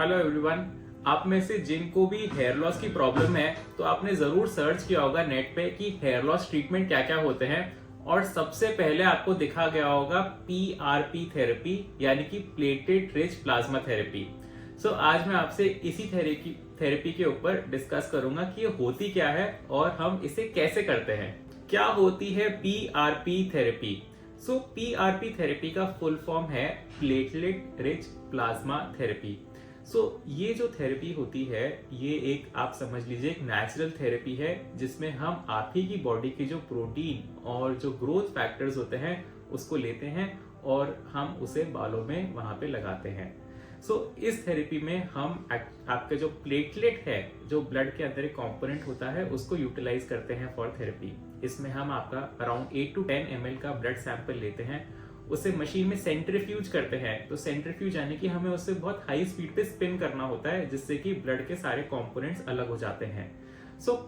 Hello everyone. आप में से जिनको भी हेयर लॉस की प्रॉब्लम है तो आपने जरूर सर्च किया होगा नेट पे कि हेयर लॉस ट्रीटमेंट क्या क्या होते हैं, और सबसे पहले आपको दिखा गया होगा पीआरपी थेरेपी यानी कि प्लेटेड रिच प्लाज्मा थेरेपी। सो आज मैं आपसे इसी थेरेपी के ऊपर डिस्कस करूंगा कि ये होती क्या है और हम इसे कैसे करते हैं। क्या होती है पीआरपी थेरेपी? सो पीआरपी थेरेपी का फुल फॉर्म है प्लेटलेट रिच प्लाज्मा थेरेपी। ये जो थेरेपी होती है ये एक आप समझ लीजिए एक नेचुरल थेरेपी है जिसमें हम आप ही की बॉडी के जो प्रोटीन और जो ग्रोथ फैक्टर्स होते हैं उसको लेते हैं और हम उसे बालों में वहां पे लगाते हैं। इस थेरेपी में हम आपके जो प्लेटलेट है, जो ब्लड के अंदर एक कंपोनेंट होता है, उसको यूटिलाइज करते हैं फॉर थेरेपी। इसमें हम आपका अराउंड 8 to 10 ml का ब्लड सैंपल लेते हैं, उसे मशीन में सेंट्रीफ्यूज करते हैं। तो सेंट्रीफ्यूज यानी कि हमें उसे बहुत हाई स्पीड पे स्पिन करना होता है जिससे कि ब्लड के सारे कंपोनेंट्स अलग हो जाते हैं।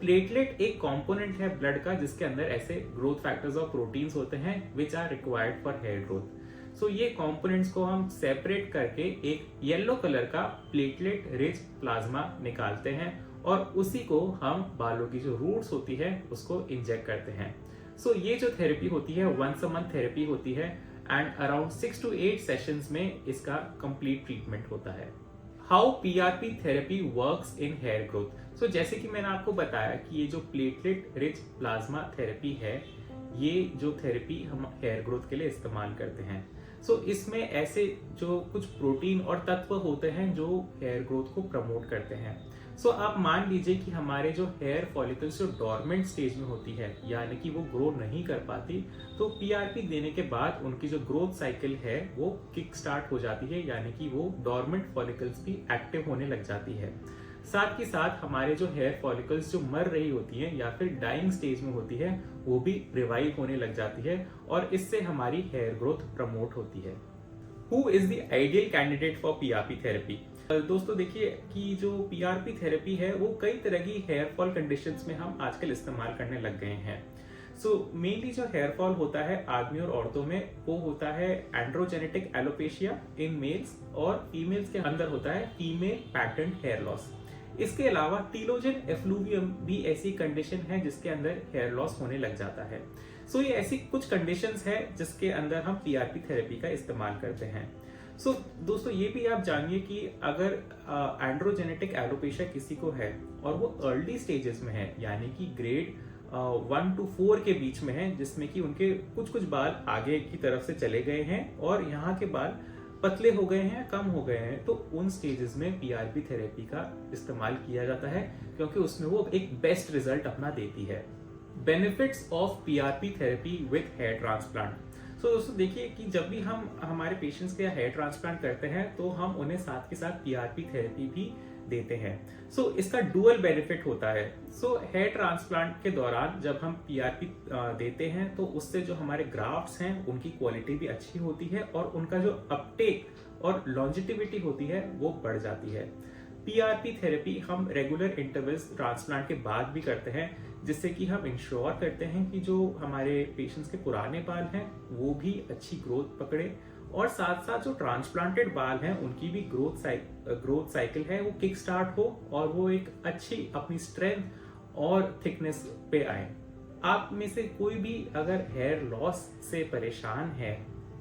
प्लेटलेट एक कंपोनेंट है ब्लड का जिसके अंदर ऐसे ग्रोथ फैक्टर्स और प्रोटीन्स होते हैं which are required for hair growth. ये कंपोनेंट्स को हम सेपरेट करके एक येलो कलर का प्लेटलेट रिच प्लाज्मा निकालते हैं और उसी को हम बालों की जो रूट्स होती है उसको इंजेक्ट करते हैं। ये जो थेरेपी होती है वंस अ मंथ थेरेपी होती है एंड अराउंड 6 to 8 सेशंस में इसका कंप्लीट ट्रीटमेंट होता है। How PRP therapy works in hair growth? जैसे कि मैंने आपको बताया कि ये जो प्लेटलेट रिच प्लाज्मा थेरेपी है, ये जो थेरेपी हम हेयर ग्रोथ के लिए इस्तेमाल करते हैं। इसमें ऐसे जो कुछ प्रोटीन और तत्व होते हैं जो हेयर ग्रोथ को प्रमोट करते हैं। आप मान लीजिए कि हमारे जो हेयर फॉलिकल्स जो डॉर्मेंट स्टेज में होती है यानी कि वो ग्रो नहीं कर पाती, तो पीआरपी देने के बाद उनकी जो ग्रोथ साइकिल है वो किक स्टार्ट हो जाती है, यानी कि वो डॉर्मेंट फॉलिकल्स भी एक्टिव होने लग जाती है। साथ ही साथ हमारे जो हेयर फॉलिकल्स जो मर रही होती है या फिर डाइंग स्टेज में होती है वो भी रिवाइव होने लग जाती है और इससे हमारी हेयर ग्रोथ प्रमोट होती है। Who is the ideal candidate for PRP therapy? दोस्तों देखिए कि जो पीआरपी थेरेपी है वो कई तरह की हेयर फॉल कंडीशंस में हम आजकल इस्तेमाल करने लग गए हैं। मेनली जो हेयर फॉल होता है आदमी और औरतों में वो होता है एंड्रोजेनेटिक एलोपेशिया इन मेल्स, और फीमेल्स के अंदर होता है फीमेल पैटर्न हेयर लॉस। इसके अलावा टीलोजन एफ्लूवियम भी ऐसी कंडीशन है जिसके अंदर हेयर लॉस होने लग जाता है। ये ऐसी कुछ कंडीशंस है जिसके अंदर हम पीआरपी थेरेपी का इस्तेमाल करते हैं। दोस्तों ये भी आप जानिए कि अगर एंड्रोजेनेटिक एलोपेशिया किसी को है और वो अर्ली स्टेजेस में है यानी कि ग्रेड 1 to 4 के बीच में है, जिसमें कि उनके कुछ बाल आगे की तरफ से चले गए हैं और यहाँ के बाल पतले हो गए हैं, कम हो गए हैं, तो उन स्टेजेस में पीआरपी थेरेपी का इस्तेमाल किया जाता है क्योंकि उसमें वो एक बेस्ट रिजल्ट अपना देती है। Benefits of PRP therapy with hair transplant. दोस्तों देखिए कि जब भी हम हमारे पेशेंट्स के हेयर ट्रांसप्लांट करते हैं तो हम उन्हें साथ के साथ पीआरपी थेरेपी भी देते हैं। इसका डुअल बेनिफिट होता है। हेयर ट्रांसप्लांट के दौरान जब हम पीआरपी देते हैं तो उससे जो हमारे ग्राफ्ट्स हैं उनकी क्वालिटी भी अच्छी होती है और उनका जो अपटेक और लॉन्जिटिविटी होती है वो बढ़ जाती है। पीआरपी थेरेपी हम रेगुलर इंटरवल्स ट्रांसप्लांट के बाद भी करते हैं जिससे कि हम इंश्योर करते हैं कि जो हमारे पेशेंट्स के पुराने बाल हैं वो भी अच्छी ग्रोथ पकड़े और साथ साथ जो ट्रांसप्लांटेड बाल हैं उनकी भी ग्रोथ साइकिल है वो किक स्टार्ट हो और वो एक अच्छी अपनी स्ट्रेंथ और थिकनेस पे आए। आप में से कोई भी अगर हेयर लॉस से परेशान है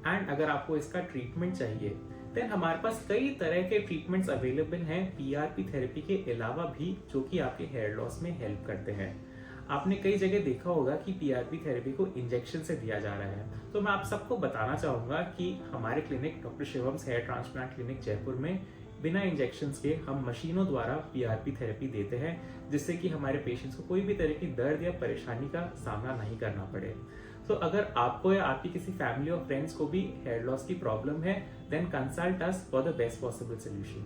एंड अगर आपको इसका ट्रीटमेंट चाहिए देन हमारे पास कई तरह के ट्रीटमेंट्स अवेलेबल हैं पीआरपी थेरेपी के अलावा भी, जो कि आपके हेयर लॉस में हेल्प करते हैं। आपने कई जगह देखा होगा कि पीआरपी थेरेपी को इंजेक्शन से दिया जा रहा है, तो मैं आप सबको बताना चाहूंगा कि हमारे clinic doctor Shivam's hair transplant clinic Jaipur में बिना इंजेक्शन के हम मशीनों द्वारा पीआरपी थेरेपी देते हैं जिससे कि हमारे पेशेंट्स को कोई भी तरह की दर्द या परेशानी का सामना नहीं करना पड़े। अगर आपको या आपकी किसी फैमिली और फ्रेंड्स को भी हेयर लॉस की प्रॉब्लम है then consult us for the best possible solution.